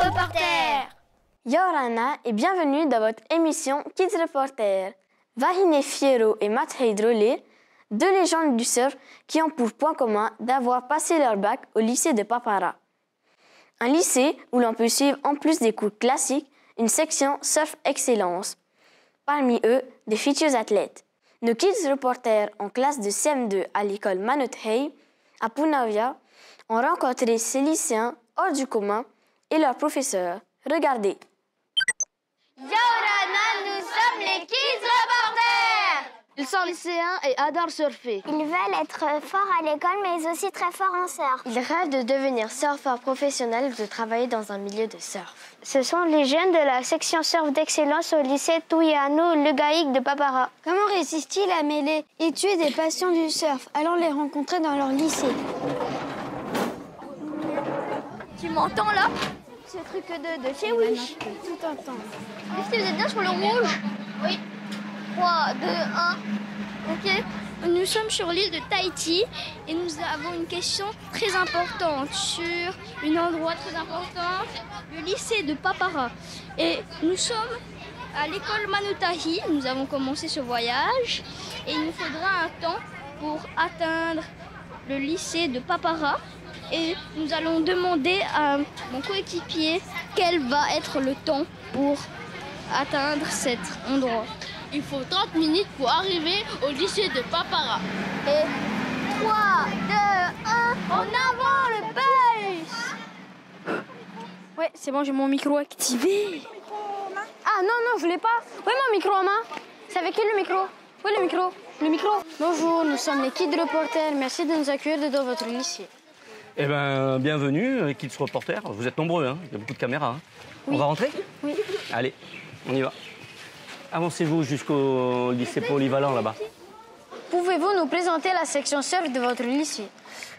Reporter. Yorana et bienvenue dans votre émission Kids Reporter. Vahine Fierro et Matej Drolé, deux légendes du surf qui ont pour point commun d'avoir passé leur bac au lycée de Papara. Un lycée où l'on peut suivre en plus des cours classiques une section surf excellence. Parmi eux, des futurs athlètes. Nos Kids Reporters en classe de CM2 à l'école Manuthay, à Punavia, ont rencontré ces lycéens hors du commun et leurs professeurs. Regardez. Yorana, nous sommes les Kids Reporters. Ils sont lycéens et adorent surfer. Ils veulent être forts à l'école, mais aussi très forts en surf. Ils rêvent de devenir surfeurs professionnels ou de travailler dans un milieu de surf. Ce sont les jeunes de la section surf d'excellence au lycée Tuyano Legaïque de Papara. Comment réussissent-ils à mêler études et passion du surf? Allons les rencontrer dans leur lycée. Tu m'entends là? Ce truc de chez Wish. Tout entend. Est-ce que vous êtes bien sur le rouge? Oui. 3, 2, 1. Ok. Nous sommes sur l'île de Tahiti et nous avons une question très importante sur un endroit très important, le lycée de Papara. Et nous sommes à l'école Manutahi. Nous avons commencé ce voyage et il nous faudra un temps pour atteindre le lycée de Papara. Et nous allons demander à mon coéquipier quel va être le temps pour atteindre cet endroit. Il faut 30 minutes pour arriver au lycée de Papara. Et 3, 2, 1, en avant le bus! Ouais, c'est bon, j'ai mon micro activé. Ah non, je l'ai pas. Oui, mon micro en main. C'est avec qui le micro? Oui, le micro. Le micro. Bonjour, nous sommes les Kids Reporters. Merci de nous accueillir dans votre lycée. Eh bien, bienvenue, Kids Reporters. Vous êtes nombreux, hein. Il y a beaucoup de caméras. Hein. Oui. On va rentrer? Oui. Allez, on y va. Avancez-vous jusqu'au lycée polyvalent, là-bas. Pouvez-vous nous présenter la section surf de votre lycée?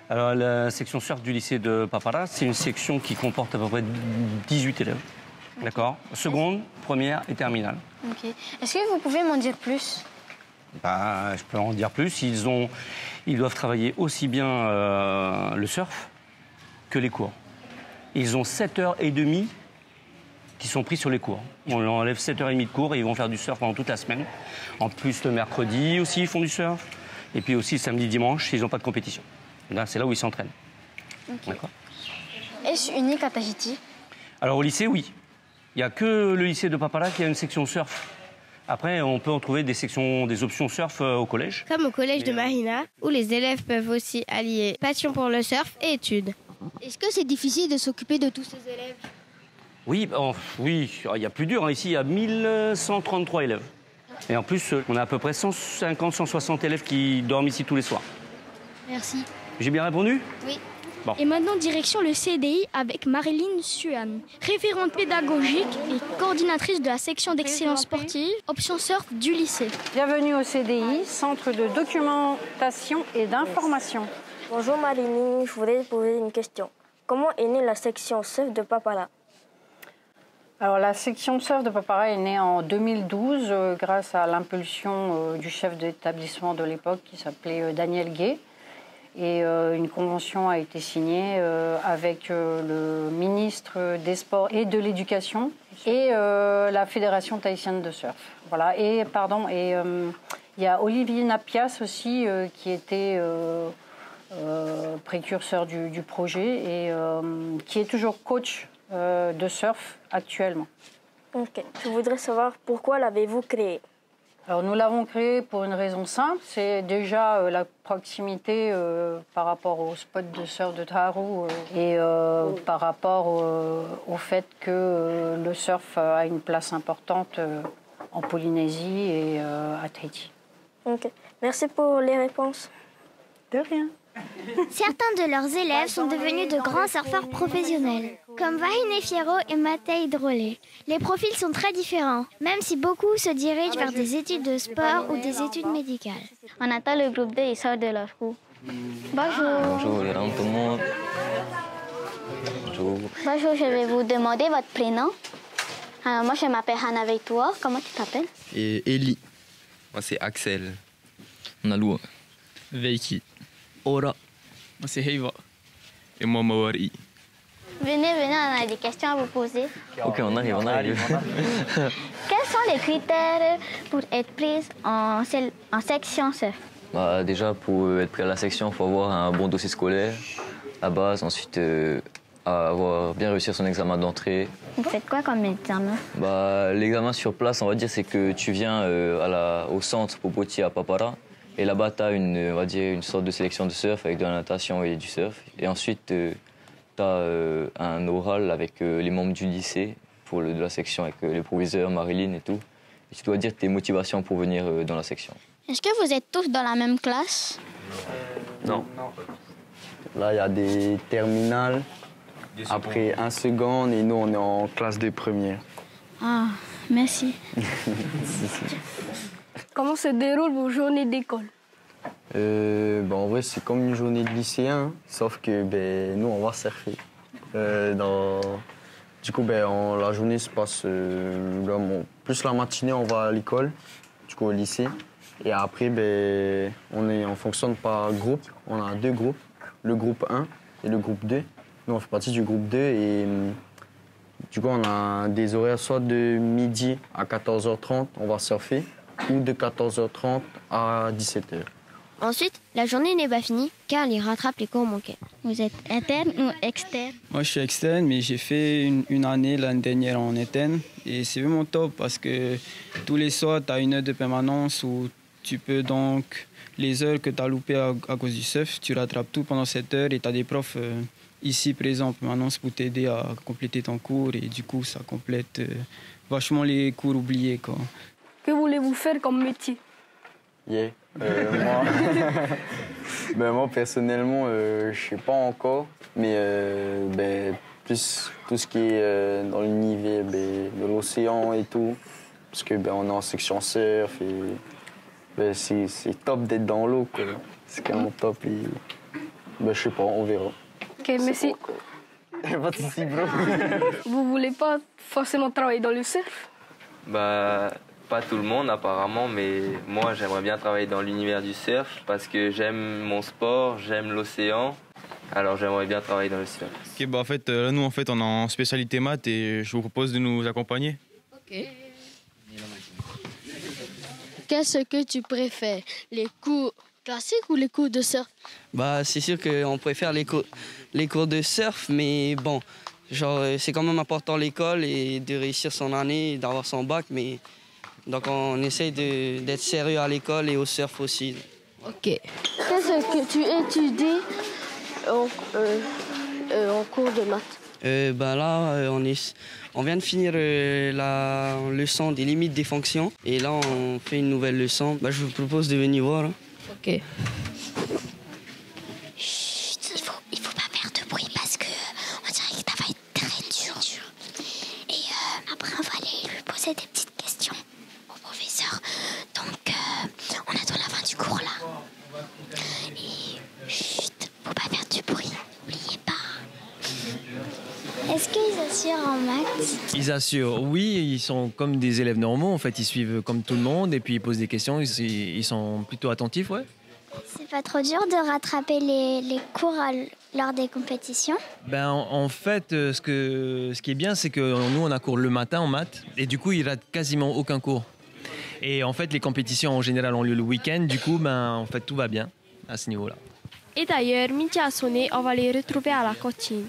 Alors, la section surf du lycée de Papara, c'est une section qui comporte à peu près 18 élèves. Okay. D'accord? Seconde, première et terminale. Ok. Est-ce que vous pouvez m'en dire plus? Je peux en dire plus. Ils doivent travailler aussi bien le surf que les cours. Ils ont 7h30 qui sont pris sur les cours. On leur enlève 7h30 de cours et ils vont faire du surf pendant toute la semaine. En plus, le mercredi aussi, ils font du surf. Et puis aussi, samedi, dimanche, ils n'ont pas de compétition. Là, c'est là où ils s'entraînent. Okay. D'accord. Est-ce unique à Tahiti? Alors, au lycée, oui. Il n'y a que le lycée de Papara qui a une section surf. Après, on peut en trouver des options surf au collège. Comme au collège de Marina, où les élèves peuvent aussi allier passion pour le surf et études. Est-ce que c'est difficile de s'occuper de tous ces élèves? Oui, oui, il y a plus dur. Hein. Ici, il y a 1133 élèves. Et en plus, on a à peu près 150, 160 élèves qui dorment ici tous les soirs. Merci. J'ai bien répondu? Oui. Bon. Et maintenant, direction le CDI avec Marilyn Suan, référente pédagogique et coordinatrice de la section d'excellence sportive, option surf du lycée. Bienvenue au CDI, Centre de documentation et d'information. Bonjour Marilyn, je voudrais poser une question. Comment est née la section surf de Papara? Alors, la section surf de Papara est née en 2012 grâce à l'impulsion du chef d'établissement de l'époque qui s'appelait Daniel Gay. Et une convention a été signée avec le ministre des Sports et de l'Éducation et la Fédération tahitienne de surf. Voilà. Et il y a Olivier Napias aussi qui était précurseur du projet et qui est toujours coach de surf actuellement. Ok. Je voudrais savoir pourquoi l'avez-vous créé? Alors nous l'avons créé pour une raison simple, c'est déjà la proximité par rapport au spot de surf de Taharu et par rapport au fait que le surf a une place importante en Polynésie et à Tahiti. Ok. Merci pour les réponses. De rien. Certains de leurs élèves sont devenus de grands surfeurs professionnels, comme Vahine Fierro et Matej Drolé. Les profils sont très différents, même si beaucoup se dirigent vers des études de sport ou des études médicales. On attend le groupe D, ils sortent de leur cours. Bonjour. Bonjour, tout le monde. Bonjour. Bonjour, je vais vous demander votre prénom. Alors, moi, je m'appelle Hannah Veitoua. Comment tu t'appelles? Et Eli. Moi, c'est Axel. Nalua. Veiki. Ora. Moi, c'est Heiva. Et moi, Mawari. Venez, on a des questions à vous poser. Ok, on arrive. Quels sont les critères pour être prise en section surf? Bah, déjà, pour être pris à la section, il faut avoir un bon dossier scolaire, la base. Ensuite, avoir bien réussi son examen d'entrée. Vous faites quoi comme examen? Bah, l'examen sur place, on va dire, c'est que tu viens au centre Popoti à Papara. Et là-bas, tu as une sorte de sélection de surf avec de la natation et du surf. Et ensuite, tu as un oral avec les membres du lycée de la section, avec les proviseurs, Marilyn et tout. Et tu dois dire tes motivations pour venir dans la section. Est-ce que vous êtes tous dans la même classe? Non. Là, il y a des terminales, après un seconde, et nous, on est en classe de première. Ah, merci. Comment se déroulent vos journées d'école? En vrai, c'est comme une journée de lycéen, sauf que nous, on va surfer. Du coup, la journée se passe... plus la matinée, on va à l'école, du coup au lycée. Et après, on fonctionne par groupe. On a 2 groupes, le groupe 1 et le groupe 2. Nous, on fait partie du groupe 2 et du coup, on a des horaires soit de midi à 14h30, on va surfer, ou de 14h30 à 17h. Ensuite, la journée n'est pas finie car il rattrape les cours manqués. Vous êtes interne ou externe? Moi, je suis externe, mais j'ai fait une année l'année dernière en interne. Et c'est vraiment top parce que tous les soirs, tu as une heure de permanence où tu peux donc, les heures que tu as loupées à cause du surf, tu rattrapes tout pendant cette heure et tu as des profs ici présents en permanence pour t'aider à compléter ton cours. Et du coup, ça complète vachement les cours oubliés, quoi. Que voulez-vous faire comme métier? Moi, personnellement, je ne sais pas encore, mais plus tout ce qui est dans l'univers de l'océan et tout, parce que on est en section surf et c'est top d'être dans l'eau, quoi. C'est carrément top et je sais pas, on verra. Ok, merci. Pas de soucis, bro. Vous voulez pas forcément travailler dans le surf? Bah, pas tout le monde apparemment, mais moi j'aimerais bien travailler dans l'univers du surf parce que j'aime mon sport, j'aime l'océan. Alors j'aimerais bien travailler dans le surf. Ok, en fait, là, nous on est en spécialité maths et je vous propose de nous accompagner. Ok. Qu'est-ce que tu préfères, les cours classiques ou les cours de surf? Bah, c'est sûr qu'on préfère les cours de surf, mais bon, c'est quand même important l'école et de réussir son année, d'avoir son bac, mais donc on essaye d'être sérieux à l'école et au surf aussi. Ok. Qu'est-ce que tu étudies en cours de maths? Là, on vient de finir la leçon des limites des fonctions et là on fait une nouvelle leçon. Je vous propose de venir voir. Hein. Ok. Chut, il faut pas faire de bruit parce que on dirait que ça va être très dur. Et après on va aller lui poser des petites questions au professeur. Donc on attend la fin du cours là. Et chut, faut pas faire du bruit. N'oubliez pas. Est-ce qu'ils assurent en maths? Ils assurent, oui, ils sont comme des élèves normaux, en fait, ils suivent comme tout le monde et puis ils posent des questions, ils sont plutôt attentifs, ouais. C'est pas trop dur de rattraper les cours lors des compétitions? En fait, ce qui est bien, c'est que nous, on a cours le matin en maths et du coup, ils ratent quasiment aucun cours. Et en fait, les compétitions en général ont lieu le week-end, du coup, en fait, tout va bien à ce niveau-là. Et d'ailleurs, midi a sonné, on va les retrouver à la cantine.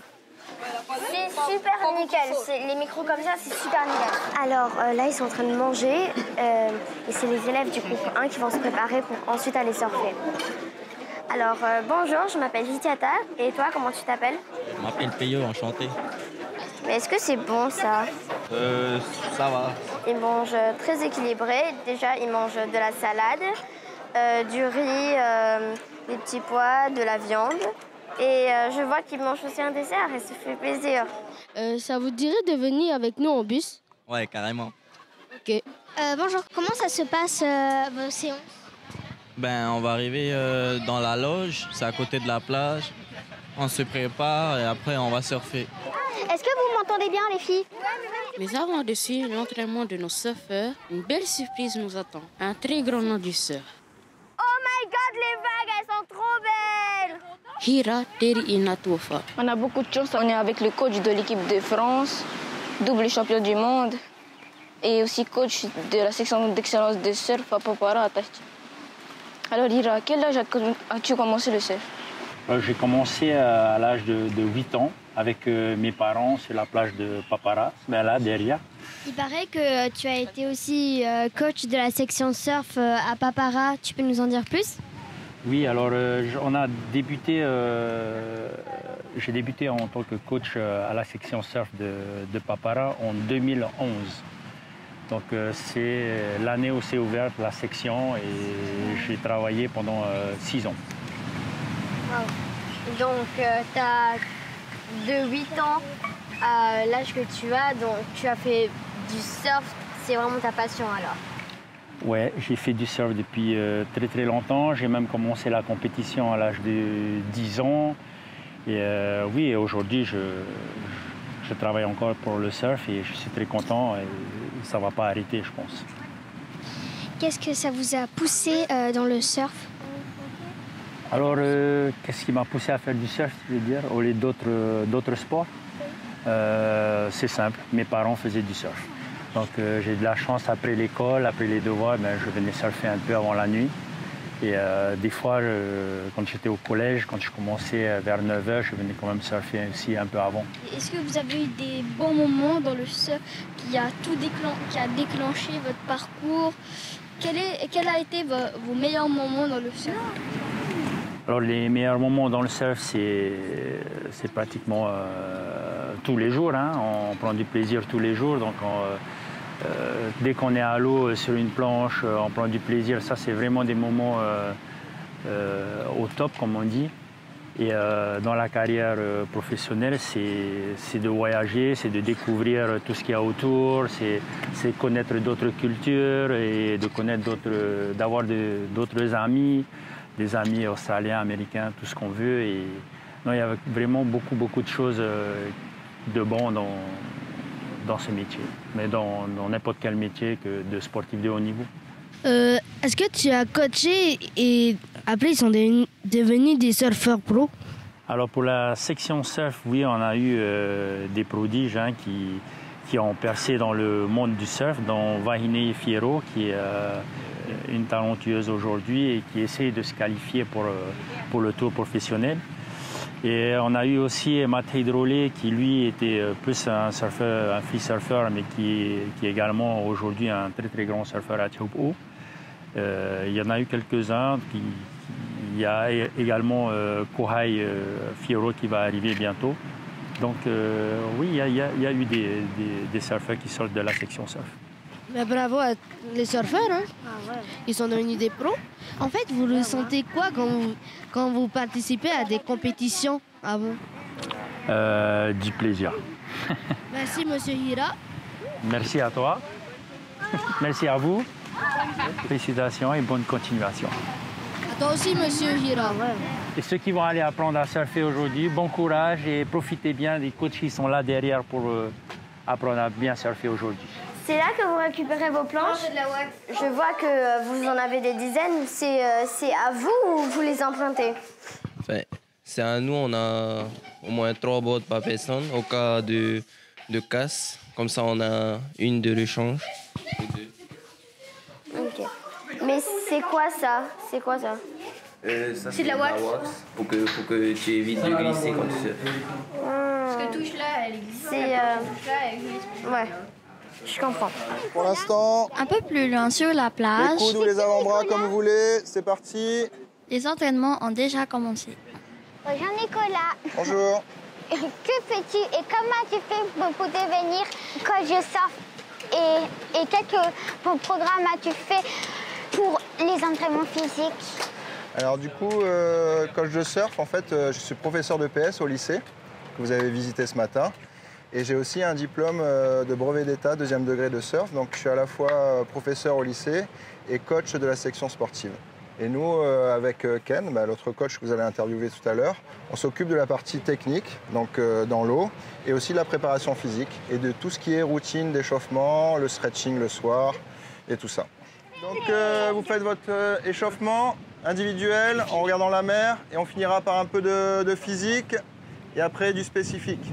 C'est super nickel, les micros comme ça, c'est super nickel. Alors là, ils sont en train de manger et c'est les élèves du groupe 1 qui vont se préparer pour ensuite aller surfer. Alors bonjour, je m'appelle Hitiata et toi, comment tu t'appelles? Je m'appelle Peyo, enchanté. Mais est-ce que c'est bon ça? Ça va. Ils mangent très équilibré, déjà ils mangent de la salade, du riz, des petits pois, de la viande. Et je vois qu'ils mangent aussi un dessert et ça fait plaisir. Ça vous dirait de venir avec nous en bus? Ouais, carrément. Ok. Bonjour, comment ça se passe vos séances? On va arriver dans la loge, c'est à côté de la plage. On se prépare et après on va surfer. Est-ce que vous m'entendez bien les filles? Mais avant de suivre l'entraînement de nos surfeurs, une belle surprise nous attend. Un très grand nom du surf. Oh my god, les vagues, elles sont trop belles! Hira Teri Inatuofa. On a beaucoup de chance, on est avec le coach de l'équipe de France, double champion du monde, et aussi coach de la section d'excellence de surf à Papara à Tahiti. Alors Hira, à quel âge as-tu commencé le surf? J'ai commencé à l'âge de 8 ans avec mes parents sur la plage de Papara, là derrière. Il paraît que tu as été aussi coach de la section surf à Papara. Tu peux nous en dire plus? Oui, alors on a débuté, j'ai débuté en tant que coach à la section surf de Papara en 2011. Donc c'est l'année où s'est ouverte la section et j'ai travaillé pendant 6 ans. Wow. Donc tu as de 8 ans à l'âge que tu as, donc tu as fait du surf, c'est vraiment ta passion alors? Ouais, j'ai fait du surf depuis très très longtemps. J'ai même commencé la compétition à l'âge de 10 ans. Et oui, aujourd'hui je travaille encore pour le surf et je suis très content et ça ne va pas arrêter, je pense. Qu'est-ce que ça vous a poussé dans le surf? Alors, qu'est-ce qui m'a poussé à faire du surf, tu veux dire, au lieu d'autres sports? C'est simple, mes parents faisaient du surf. Donc j'ai de la chance après l'école, après les devoirs, je venais surfer un peu avant la nuit. Et des fois, quand j'étais au collège, quand je commençais vers 9h, je venais quand même surfer aussi un peu avant. Est-ce que vous avez eu des bons moments dans le surf qui a déclenché votre parcours? Quel a été vos meilleurs moments dans le surf? Alors les meilleurs moments dans le surf, c'est pratiquement tous les jours. Hein. On prend du plaisir tous les jours. Donc dès qu'on est à l'eau sur une planche, on prend du plaisir. Ça, c'est vraiment des moments au top, comme on dit. Et dans la carrière professionnelle, c'est de voyager, c'est de découvrir tout ce qu'il y a autour, c'est connaître d'autres cultures et de connaître d'avoir d'autres amis. Des amis australiens, américains, tout ce qu'on veut. Et non, il y a vraiment beaucoup de choses de bon dans ce métier, mais dans n'importe quel métier que de sportif de haut niveau. Est-ce que tu as coaché et après ils sont devenus des surfeurs pro? Alors pour la section surf, oui, on a eu des prodiges hein, qui ont percé dans le monde du surf, dont Vahine Fierro, qui est une talentueuse aujourd'hui et qui essaie de se qualifier pour le tour professionnel. Et on a eu aussi Matej Drolé qui lui était plus un free surfeur, mais qui est également aujourd'hui un très grand surfeur à Tiopo. Il y en a eu quelques-uns. Il y a également Kohai Fierro qui va arriver bientôt. Donc oui, il y a eu des surfeurs qui sortent de la section surf. Mais bravo à les surfeurs, hein? Ah ouais. Ils sont devenus des pros. En fait, vous ressentez quoi quand vous participez à des compétitions avant? Du plaisir. Merci, monsieur Hira. Merci à toi. Merci à vous. Félicitations et bonne continuation. À toi aussi, monsieur Hira. Et ceux qui vont aller apprendre à surfer aujourd'hui, bon courage et profitez bien des coachs qui sont là derrière pour apprendre à bien surfer aujourd'hui. C'est là que vous récupérez vos planches? Je vois que vous en avez des dizaines. C'est à vous ou vous les empruntez? Enfin, c'est à nous, on a au moins 3 bottes par personne au cas de casse. Comme ça, on a une de rechange. Ok. Mais c'est quoi ça? C'est quoi ça? Ça c'est de la wax. Pour que tu évites de glisser quand tu surfes. Parce que touche là, elle glisse. Ouais. Je comprends. Pour l'instant, un peu plus loin sur la plage. Les coudes ou les avant-bras comme vous voulez, c'est parti. Les entraînements ont déjà commencé. Bonjour Nicolas. Bonjour. Que fais-tu et comment tu fais pour devenir coach de surf et quel programme as-tu fait pour les entraînements physiques? Alors du coup, coach de surf, en fait, je suis professeur de PS au lycée, que vous avez visité ce matin. Et j'ai aussi un diplôme de brevet d'état, 2e degré de surf. Donc je suis à la fois professeur au lycée et coach de la section sportive. Et nous, avec Ken, l'autre coach que vous allez interviewer tout à l'heure, on s'occupe de la partie technique, donc dans l'eau, et aussi de la préparation physique, et de tout ce qui est routine d'échauffement, le stretching le soir, et tout ça. Donc vous faites votre échauffement individuel en regardant la mer et on finira par un peu de physique et après du spécifique.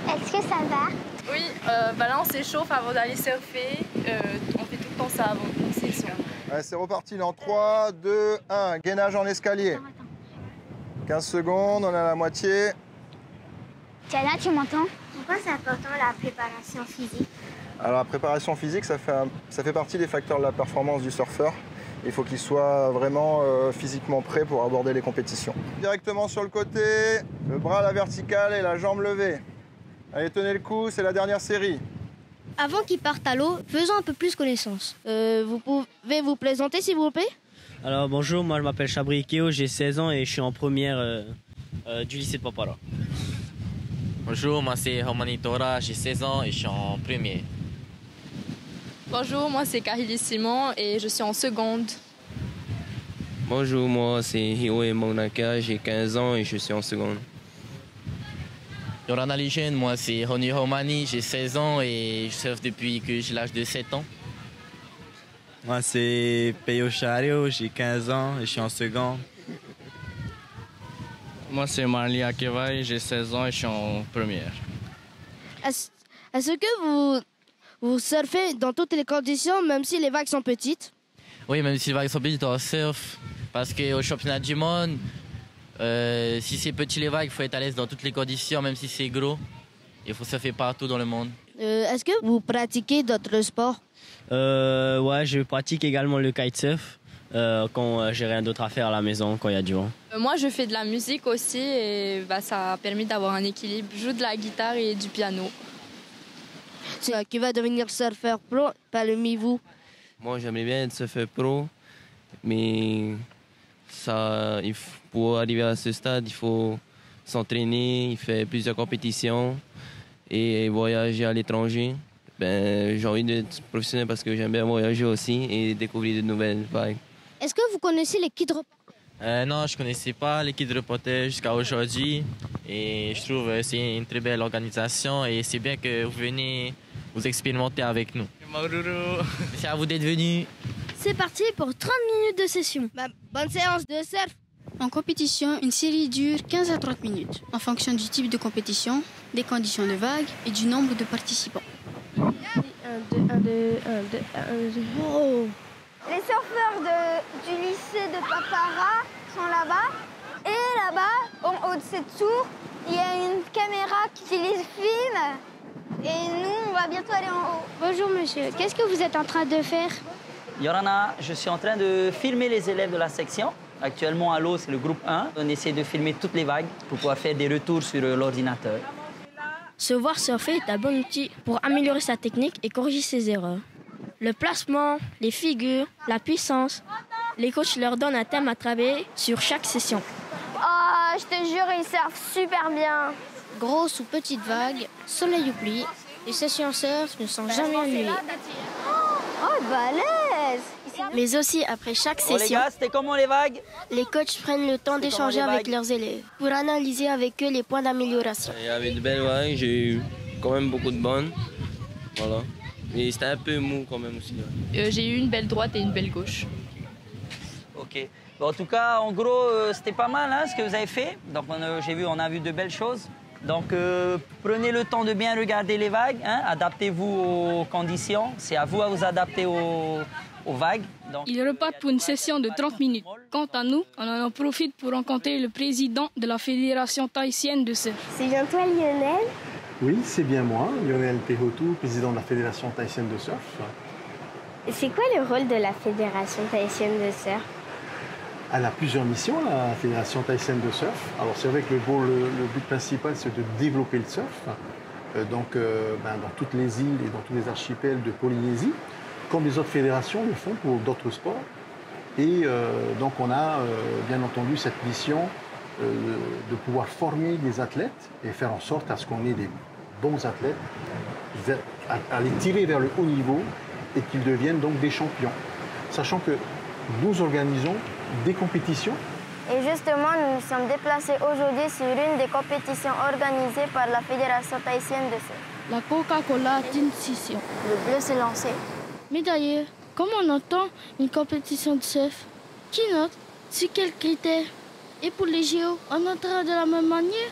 Est-ce que ça va? Oui, là on s'échauffe avant d'aller surfer. On fait tout le temps ça avant une session. Allez, c'est reparti dans 3, 2, 1. Gainage en escalier. 15 secondes, on est à la moitié. Tiana, tu m'entends? Pourquoi c'est important la préparation physique? Alors la préparation physique, ça fait partie des facteurs de la performance du surfeur. Il faut qu'il soit vraiment physiquement prêt pour aborder les compétitions. Directement sur le côté, le bras à la verticale et la jambe levée. Allez, tenez le coup, c'est la dernière série. Avant qu'ils partent à l'eau, faisons un peu plus connaissance. Vous pouvez vous présenter s'il vous plaît? Alors bonjour, moi je m'appelle Chabri Ikeo, j'ai 16 ans et je suis en première du lycée de Papara. Bonjour, moi c'est Romani Tora, j'ai 16 ans et je suis en premier. Bonjour, moi c'est Kahili Simon et je suis en seconde. Bonjour, moi c'est Hiroe Monaka, j'ai 15 ans et je suis en seconde. Yorana Legend, moi c'est Roni Romani, j'ai 16 ans et je surfe depuis que j'ai l'âge de 7 ans. Moi c'est Peyo Chario, j'ai 15 ans et je suis en seconde. Moi c'est Marli Akevai, j'ai 16 ans et je suis en première. Est-ce que vous surfez dans toutes les conditions, même si les vagues sont petites? Oui, même si les vagues sont petites, on surfe. Parce qu'au championnat du monde, si c'est petit les vagues, il faut être à l'aise dans toutes les conditions, même si c'est gros. Il faut surfer partout dans le monde. Est-ce que vous pratiquez d'autres sports? Ouais, je pratique également le kitesurf quand j'ai rien d'autre à faire à la maison, quand il y a du vent. Moi je fais de la musique aussi et ça a permis d'avoir un équilibre. Je joue de la guitare et du piano. Qui va devenir surfeur pro parmi vous? Moi j'aimerais bien être surfeur pro, mais pour arriver à ce stade, il faut s'entraîner, il fait plusieurs compétitions et voyager à l'étranger. J'ai envie d'être professionnel parce que j'aime bien voyager aussi et découvrir de nouvelles vagues. Est-ce que vous connaissez les Kid Reporters? Non, je ne connaissais pas les Kid Reporters jusqu'à aujourd'hui et je trouve que c'est une très belle organisation et c'est bien que vous venez vous expérimenter avec nous. C'est à vous d'être venus. C'est parti pour 30 minutes de session. Bonne séance de surf. En compétition, une série dure 15 à 30 minutes, en fonction du type de compétition, des conditions de vague et du nombre de participants. 1, 2, 1, 2, 1, 2, 1, 2. Oh. Les surfeurs du lycée de Papara sont là-bas. Et là-bas, en haut de cette tour, il y a une caméra qui les filme. Et nous, on va bientôt aller en haut. Bonjour monsieur, qu'est-ce que vous êtes en train de faire? Yorana, je suis en train de filmer les élèves de la section. Actuellement, à l'eau, c'est le groupe 1. On essaie de filmer toutes les vagues pour pouvoir faire des retours sur l'ordinateur. Se voir surfer est un bon outil pour améliorer sa technique et corriger ses erreurs. Le placement, les figures, la puissance, les coachs leur donnent un thème à travailler sur chaque session. Oh, je te jure, ils surfent super bien. Grosse ou petite vague, soleil ou pluie, les sessions surf ne sont jamais ennuyées. Oh, balèze! Mais aussi, après chaque les session, gars, c'était comment les vagues? les coachs prennent le temps d'échanger avec leurs élèves pour analyser avec eux les points d'amélioration. Il y avait de belles vagues, j'ai eu quand même beaucoup de bonnes. Voilà. Mais c'était un peu mou quand même aussi. J'ai eu une belle droite et une belle gauche. Ok. Bon, en tout cas, en gros, c'était pas mal hein, ce que vous avez fait. Donc, on a vu de belles choses. Donc, prenez le temps de bien regarder les vagues. Hein, adaptez-vous aux conditions. C'est à vous à vous adapter aux vagues. Donc, ils repartent pour une session de 30 minutes. Quant à nous, on en profite pour rencontrer le président de la Fédération tahitienne de surf. C'est bien toi, Lionel? Oui, c'est bien moi, Lionel Pehotou, président de la Fédération tahitienne de surf. C'est quoi le rôle de la Fédération tahitienne de surf? Elle a plusieurs missions, la Fédération tahitienne de surf. Alors c'est vrai que le but principal, c'est de développer le surf. Dans toutes les îles et dans tous les archipels de Polynésie, comme les autres fédérations le font pour d'autres sports. Et donc on a bien entendu cette mission de pouvoir former des athlètes et faire en sorte à ce qu'on ait des bons athlètes, à les tirer vers le haut niveau et qu'ils deviennent donc des champions. Sachant que nous organisons des compétitions. Et justement, nous nous sommes déplacés aujourd'hui sur une des compétitions organisées par la Fédération tahitienne de surf. La Coca-Cola Team Session. Le bleu s'est lancé. Mais d'ailleurs, comment on entend une compétition de surf? Qui note? Sur quels critères? Et pour les JO, on notera de la même manière?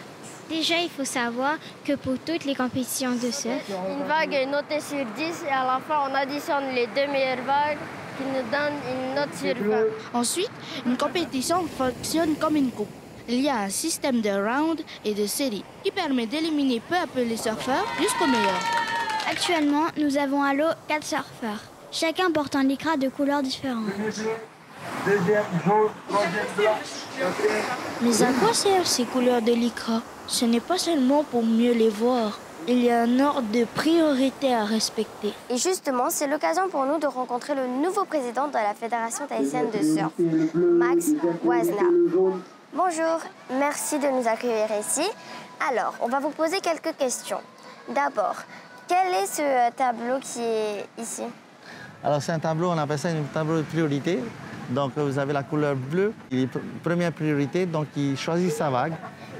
Déjà, il faut savoir que pour toutes les compétitions de surf, une vague est notée sur 10 et à la fin, on additionne les 2 meilleures vagues qui nous donnent une note sur 20. Ensuite, une compétition fonctionne comme une coupe. Il y a un système de rounds et de séries qui permet d'éliminer peu à peu les surfeurs jusqu'au meilleur. Actuellement, nous avons à l'eau 4 surfeurs, chacun portant un lycra de couleurs différentes. Deuxième jaune, troisième blanc. Mais à quoi servent ces couleurs de lycra? Ce n'est pas seulement pour mieux les voir. Il y a un ordre de priorité à respecter. Et justement, c'est l'occasion pour nous de rencontrer le nouveau président de la Fédération tahitienne de surf, Max Wazna. Bonjour, merci de nous accueillir ici. Alors, on va vous poser quelques questions. D'abord, quel est ce tableau qui est ici? Alors, c'est un tableau, on appelle ça un tableau de priorité. Donc, vous avez la couleur bleue, qui est première priorité, donc il choisit sa vague.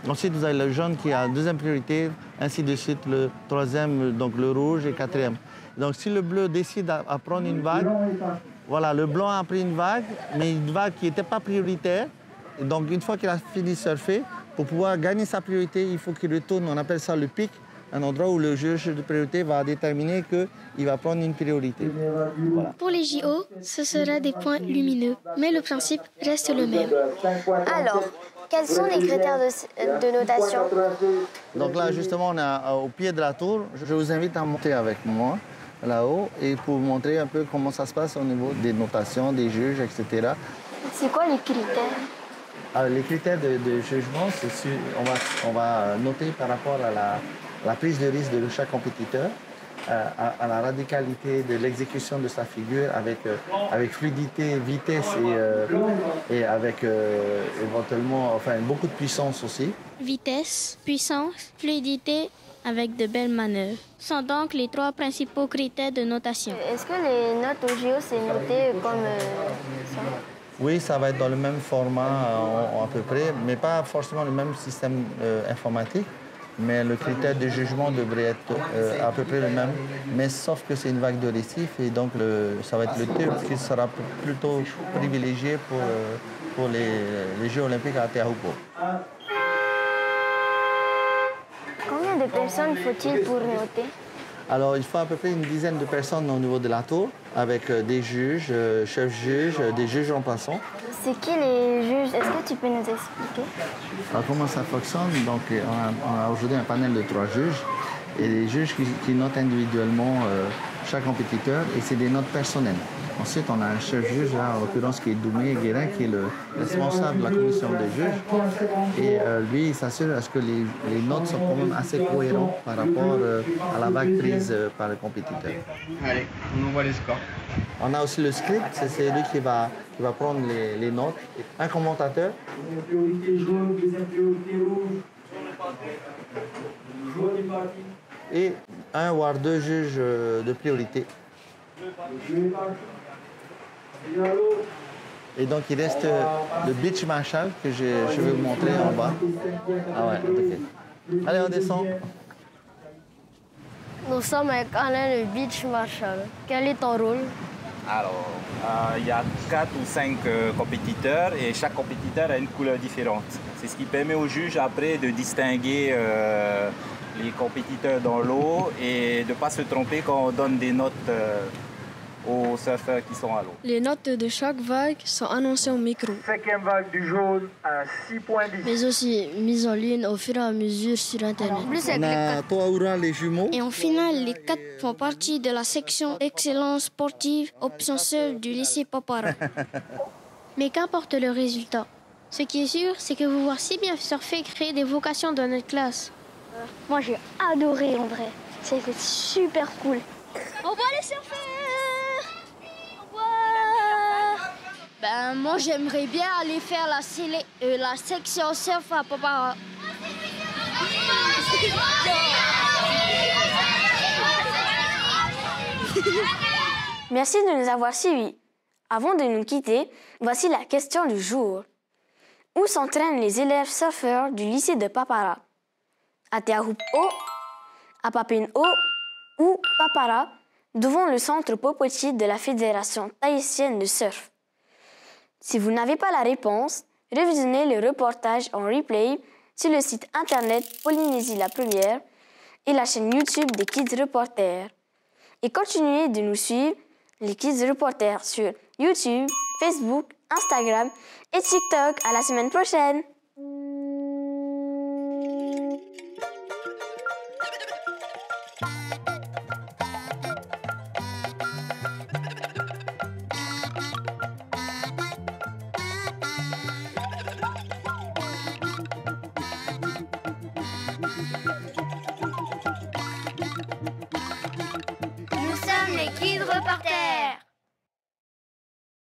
Ensuite, vous avez le jaune qui a deuxième priorité, ainsi de suite, le troisième, donc le rouge et quatrième. Donc, si le bleu décide à prendre une vague, voilà, le blanc a pris une vague, mais une vague qui n'était pas prioritaire. Et donc, une fois qu'il a fini de surfer, pour pouvoir gagner sa priorité, il faut qu'il retourne, on appelle ça le pic, un endroit où le juge de priorité va déterminer qu'il va prendre une priorité. Voilà. Pour les JO, ce sera des points lumineux, mais le principe reste le même. Alors, quels sont les critères de notation? Donc là, justement, on est au pied de la tour. Je vous invite à monter avec moi là-haut et pour vous montrer un peu comment ça se passe au niveau des notations, des juges, etc. C'est quoi les critères? Alors, les critères de jugement, c'est on va noter par rapport à la prise de risque de chaque compétiteur, à la radicalité de l'exécution de sa figure avec fluidité, vitesse et avec éventuellement beaucoup de puissance aussi. Vitesse, puissance, fluidité avec de belles manœuvres sont donc les 3 principaux critères de notation. Est-ce que les notes au JO, c'est noté comme ça? Oui, ça va être dans le même format à peu près, mais pas forcément le même système informatique. Mais le critère de jugement devrait être à peu près le même, mais sauf que c'est une vague de récif et donc ça va être le tir qui sera plutôt privilégié pour les Jeux olympiques à Teahupo'o. Combien de personnes faut-il pour noter? Alors, il faut à peu près une dizaine de personnes au niveau de la tour, avec des juges, chefs-juges, des juges remplaçants. C'est qui les juges? Est-ce que tu peux nous expliquer? Alors, comment ça fonctionne? Donc, on a aujourd'hui un panel de 3 juges et les juges qui notent individuellement chaque compétiteur et c'est des notes personnelles. Ensuite, on a un chef-juge, là, en l'occurrence, qui est Doumé Guérin, qui est le responsable de la commission des juges. Et lui, il s'assure à ce que les notes sont quand même assez cohérentes par rapport à la vague prise par le compétiteur. Allez, on envoie les scores. On a aussi le script, c'est lui qui va prendre les notes. Un commentateur. Priorité jaune, deuxième priorité rouge. Jaune est parti. Et un voire 2 juges de priorité. Et donc, il reste le beach marshal que je vais vous montrer en bas. Ah ouais, ok. Allez, on descend. Nous sommes avec Alain, le beach marshal. Quel est ton rôle? Alors, il y a 4 ou 5 compétiteurs et chaque compétiteur a une couleur différente. C'est ce qui permet aux juges après de distinguer les compétiteurs dans l'eau et de ne pas se tromper quand on donne des notes aux surfeurs qui sont à l'eau. Les notes de chaque vague sont annoncées au micro. 5e vague du jaune à 6.10. Mais aussi mises en ligne au fur et à mesure sur Internet. On a Toaoura, les jumeaux. Et en finale, les 4 font partie de la section Excellence sportive, option seule du lycée Papara. Mais qu'importe le résultat, ce qui est sûr, c'est que vous voir si bien surfer créer des vocations dans notre classe. Moi, j'ai adoré en vrai. C'était super cool. Au revoir les surfeurs! Au revoir! Ben, moi, j'aimerais bien aller faire la section surf à Papara. Merci de nous avoir suivis. Avant de nous quitter, voici la question du jour. Où s'entraînent les élèves surfeurs du lycée de Papara? À Teahupo'o, à Papine'o ou Papara, devant le centre Popochi de la Fédération tahitienne de surf. Si vous n'avez pas la réponse, revisionnez le reportage en replay sur le site internet Polynésie la Première et la chaîne YouTube des Kids Reporters. Et continuez de nous suivre, les Kids Reporters, sur YouTube, Facebook, Instagram et TikTok. À la semaine prochaine! Nous sommes les Kids Reporters.